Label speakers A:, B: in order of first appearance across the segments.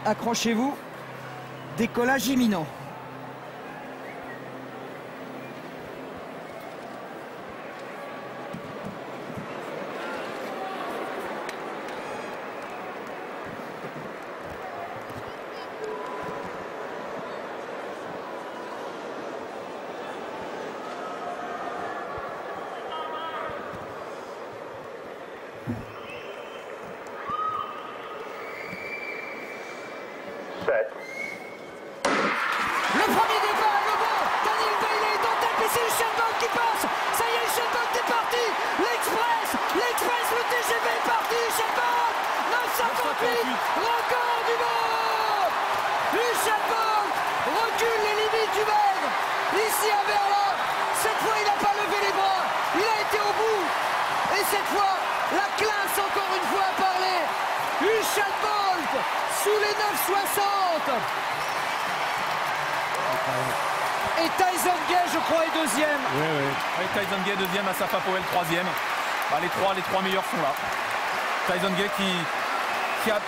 A: Accrochez-vous, décollage imminent. Le premier départ, le bon, Daniel Bailey est en tête, mais c'est Usain Bolt qui passe. Ça y est, Usain Bolt est parti. L'Express, le TGV est parti. Usain Bolt, 958, record du monde. Usain Bolt recule les limites humaines. Ici à Berlin, cette fois il n'a pas levé les bras, il a été au bout. Et cette fois, la classe encore une fois a parlé. Usain Bolt sous les 9,60. Et Tyson Gay, je crois, est deuxième.
B: Oui, Tyson Gay deuxième, Asafa Powell troisième. Bah, les trois meilleurs sont là. Tyson Gay qui a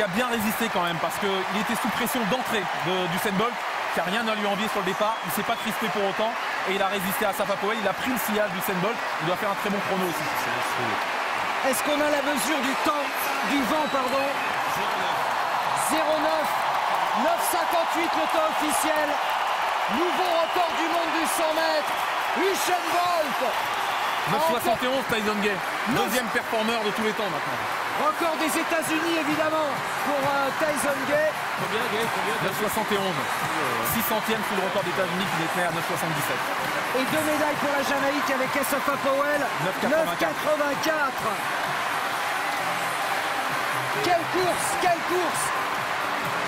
B: bien résisté quand même parce qu'il était sous pression d'entrée d'Usain Bolt, qui n'a rien à lui envier sur le départ. Il ne s'est pas crispé pour autant et il a résisté à Asafa Powell. Il a pris le sillage d'Usain Bolt. Il doit faire un très bon chrono aussi.
A: Est-ce qu'on a la mesure du temps, du vent, pardon? 0,9. 9,58 le temps officiel. Nouveau record du monde du 100 mètres. Usain Bolt.
B: 9,71 Tyson Gay. Deuxième performeur de tous les temps maintenant.
A: Record des États-Unis évidemment pour Tyson Gay.
B: Combien Gay? 9,71. 600e sous le record des États-Unis qui était à 9,77.
A: Et deux médailles pour la Jamaïque avec Asafa Powell. 9,84. Quelle course.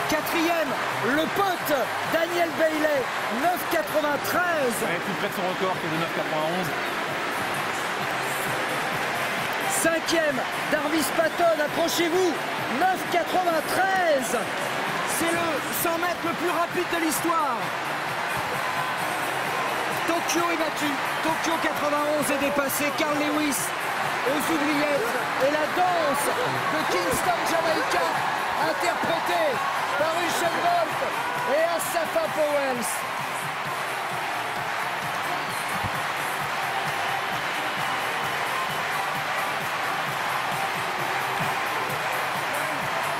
A: Quatrième, le pote Daniel Bailey, 9,93.
B: Plus près de son record que de 9,91.
A: Cinquième, Darvis Patton, accrochez-vous, 9,93. C'est le 100 mètres le plus rapide de l'histoire. Tokyo est battu, Tokyo 91 est dépassé, Carl Lewis aux oubliettes et la danse de Kingston Jamaica interprétée par Usain Bolt et Asafa Powell.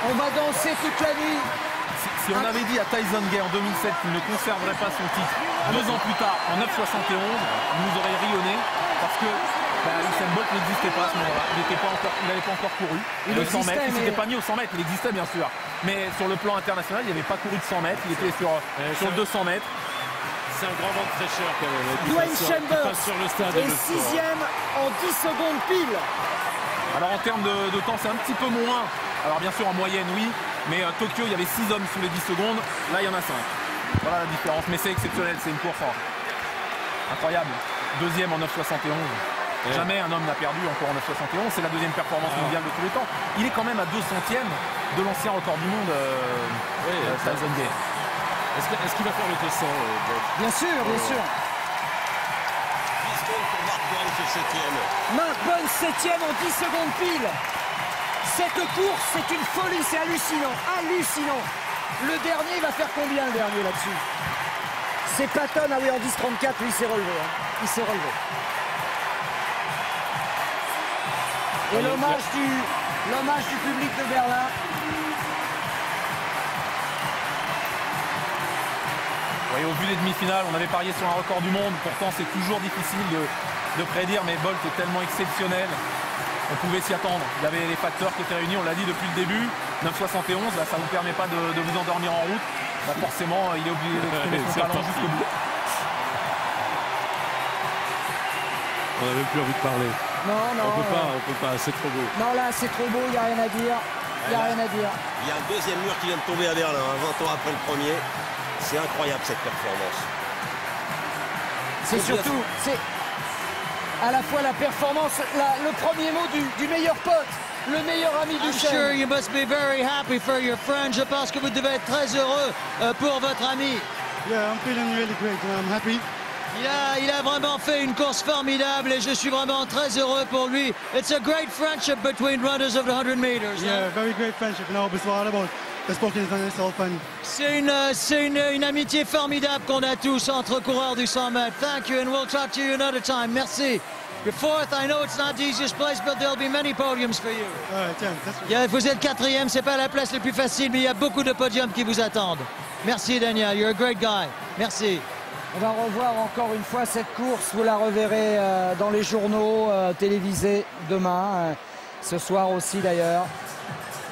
A: On va danser toute la nuit.
B: Si on avait dit à Tyson Gay en 2007 qu'il ne conserverait pas son titre 2 ans plus tard en 9,71, il nous aurait rayonné parce que Usain Bolt n'existait pas à ce moment-là. Il n'avait pas encore couru. Il s'était pas mis au 100 mètres, il existait bien sûr. Mais sur le plan international, il n'avait pas couru de 100 mètres, il était sur le 200 mètres.
C: C'est un grand vent de fraîcheur quand même.
A: Dwayne Chambers est 6e en 10 secondes pile.
B: Alors en termes de temps, c'est un petit peu moins. Alors bien sûr en moyenne oui, mais Tokyo il y avait 6 hommes sous les 10 secondes, là il y en a 5. Voilà la différence, mais c'est exceptionnel, c'est une course incroyable. Deuxième en 9,71. Jamais un homme n'a perdu encore en 9,71, c'est la deuxième performance mondiale de tous les temps. Il est quand même à 2 centièmes de l'ancien record du monde, Tyson Gay.
C: Est-ce qu'il va faire le 200
A: Bien sûr, bien sûr.
C: 10 secondes pour Mark Burns au 7e.
A: Mark Burns 7e en 10 secondes pile. Cette course, c'est une folie, c'est hallucinant, hallucinant. Le dernier va faire combien le dernier là-dessus? C'est Patton, ah oui, en 10,34, lui il s'est relevé. Il s'est relevé. Et l'hommage du public de Berlin.
B: Oui, au vu des demi-finales, on avait parié sur un record du monde. Pourtant, c'est toujours difficile de prédire, mais Bolt est tellement exceptionnel. On pouvait s'y attendre. Il y avait les facteurs qui étaient réunis, on l'a dit depuis le début. 9,71, là, ça ne vous permet pas de vous endormir en route. Bah, forcément, il est obligé d'exprimer son talent jusqu'au bout.
C: On n'a même plus envie de parler.
A: Non,
C: on peut pas, c'est trop beau.
A: Non, là, c'est trop beau, il n'y a rien à dire. Il n'y a rien à dire.
D: Il y a un deuxième mur qui vient de tomber à Berlin, 20 ans après le premier. C'est incroyable cette performance.
A: C'est surtout, c'est à la fois la performance, le premier mot du meilleur pote, le meilleur ami du chef.
E: I'm sure you must be very happy for your friend. Je pense que vous devez être très heureux pour votre ami.
F: Yeah, I'm feeling really great and I'm happy.
E: Il a vraiment fait une course formidable et je suis vraiment très heureux pour lui. It's a great friendship between runners of the 100 meters.
F: Yeah, very great friendship. No, بس the sporting event is all fun.
E: C'est une amitié formidable qu'on a tous entre coureurs du 100 mètres. Thank you, and we'll talk to you another time. Merci. You're fourth. I know it's not the easiest place, but there'll be many podiums for you.
F: All right, yeah, that's
E: Vous êtes quatrième, c'est pas la place la plus facile, mais il y a beaucoup de podiums qui vous attendent. Merci Daniel, you're a great guy. Merci.
A: On va revoir encore une fois cette course. Vous la reverrez dans les journaux télévisés demain, ce soir aussi d'ailleurs.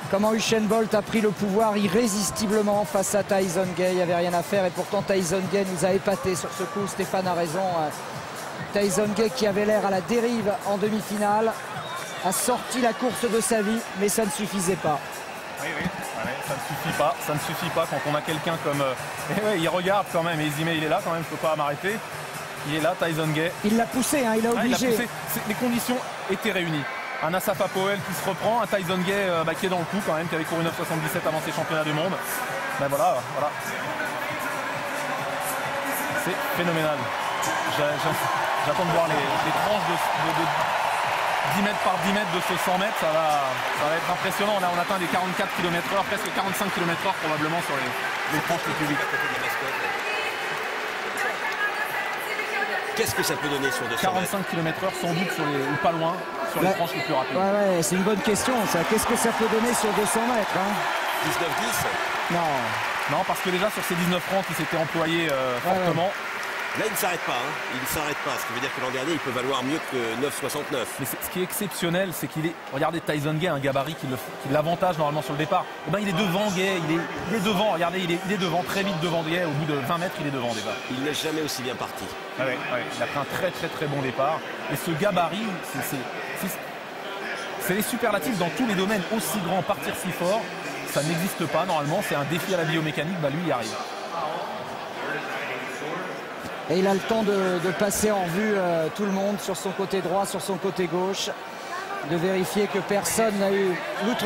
A: Comment Usain Bolt a pris le pouvoir irrésistiblement face à Tyson Gay. Il n'y avait rien à faire et pourtant Tyson Gay nous a épaté sur ce coup. Stéphane a raison. Tyson Gay, qui avait l'air à la dérive en demi-finale, a sorti la course de sa vie, mais ça ne suffisait pas.
B: Oui, ça ne suffit pas. Ça ne suffit pas quand on a quelqu'un comme... il regarde quand même, et Izime, il est là quand même, je ne peux pas m'arrêter. Il est là, Tyson Gay.
A: Il l'a poussé, hein, il a obligé.
B: Les conditions étaient réunies. Un Asafa Powell qui se reprend, un Tyson Gay qui est dans le coup quand même, qui avait couru 9,77 avant ses championnats du monde. Ben voilà. C'est phénoménal. J'attends de voir les tranches de 10 mètres par 10 mètres de ce 100 mètres, ça va être impressionnant. Là on atteint les 44 km/h, presque 45 km/h probablement sur les tranches les plus vite.
D: Qu'est-ce que ça peut donner sur 200 mètres?
B: 45 km/h sans doute ou pas loin sur les tranches les plus rapides.
A: Ouais, c'est une bonne question ça. Qu'est-ce que ça peut donner sur 200 mètres hein?
D: 19-10?
B: Non, parce que déjà sur ces 19 francs qui s'étaient employés fortement.
D: Là, il ne s'arrête pas. Il ne s'arrête pas. Ce qui veut dire que l'an dernier, il peut valoir mieux que 9,69.
B: Mais ce qui est exceptionnel, c'est qu'il est... Regardez Tyson Gay, un gabarit qui l'avantage normalement sur le départ. Eh ben, il est devant Gay. Il est devant. Regardez, il est devant, très vite devant Gay. Au bout de 20 mètres, il est devant déjà.
D: Il n'est jamais aussi bien parti.
B: Ouais, il a pris un très très très bon départ. Et ce gabarit, c'est les superlatifs dans tous les domaines. Aussi grand, partir si fort, ça n'existe pas normalement. C'est un défi à la biomécanique. Bah, lui, il y arrive.
A: Et il a le temps de passer en vue tout le monde sur son côté droit, sur son côté gauche, de vérifier que personne n'a eu l'outre